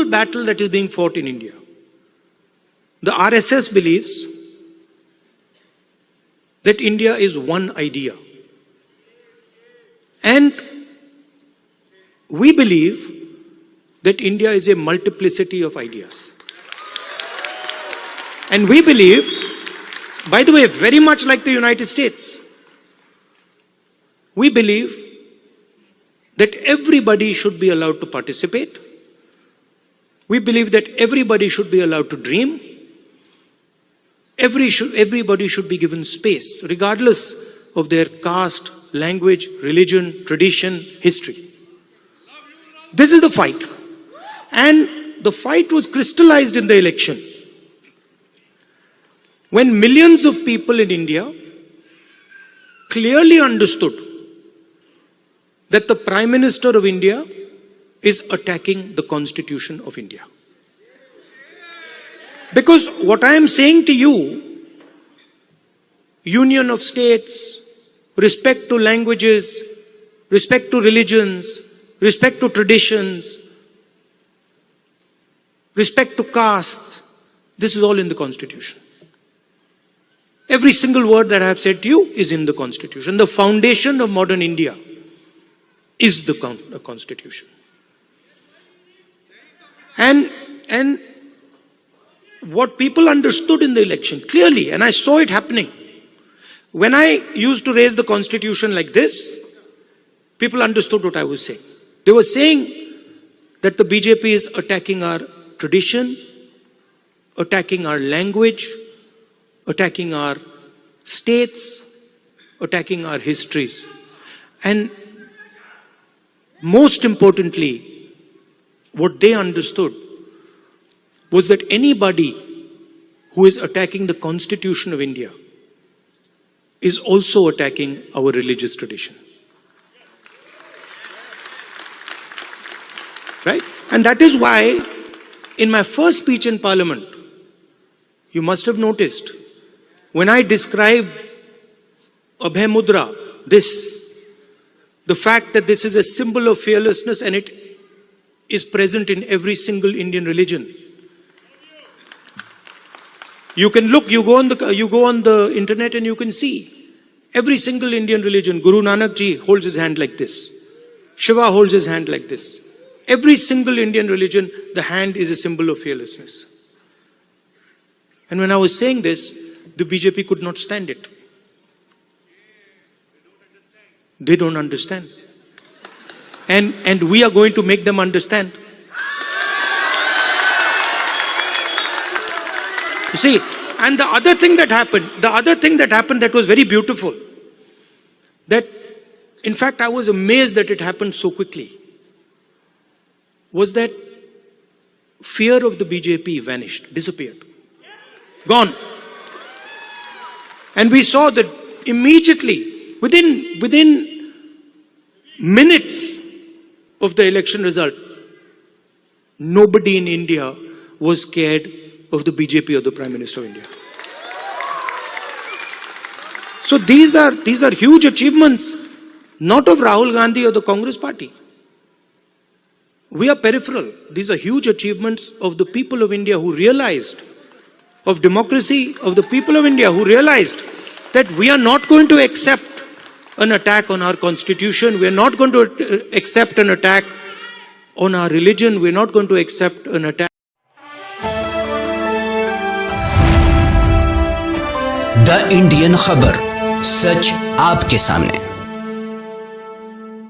battle that is being fought in India. The RSS believes that India is one idea. And we believe that India is a multiplicity of ideas. And we believe, by the way, very much like the United States, we believe that everybody should be allowed to participate. We believe that everybody should be allowed to dream. Everybody should be given space, regardless of their caste, language, religion, tradition, history. This is the fight. And the fight was crystallized in the election, when millions of people in India clearly understood that the Prime Minister of India is attacking the Constitution of India. Because what I am saying to you, union of states, respect to languages, respect to religions, respect to traditions, respect to castes, this is all in the Constitution. Every single word that I have said to you is in the Constitution. The foundation of modern India is the Constitution. And what people understood in the election clearly, and I saw it happening. When I used to raise the Constitution like this, people understood what I was saying. They were saying that the BJP is attacking our tradition, attacking our language, attacking our states, attacking our histories. And most importantly, what they understood was that anybody who is attacking the Constitution of India is also attacking our religious tradition. Right? And that is why in my first speech in Parliament, you must have noticed, when I described Abhay Mudra, the fact that this is a symbol of fearlessness and it is present in every single Indian religion. You can look, you go on the internet and you can see every single Indian religion. Guru Nanak Ji holds his hand like this. Shiva holds his hand like this. Every single Indian religion, the hand is a symbol of fearlessness. And when I was saying this, the BJP could not stand it. They don't understand. And we are going to make them understand. You see, and the other thing that happened that was very beautiful, that in fact I was amazed that it happened so quickly, was that fear of the BJP vanished, disappeared, gone. And we saw that immediately, within minutes of the election result, nobody in India was scared of the BJP or the Prime Minister of India. So these are huge achievements, not of Rahul Gandhi or the Congress party. We are peripheral. These are huge achievements of the people of India who realized, of democracy, of the people of India who realized that we are not going to accept an attack on our constitution. We are not going to accept an attack on our religion. We are not going to accept an attack. The Indian खबर, सच आपके सामने।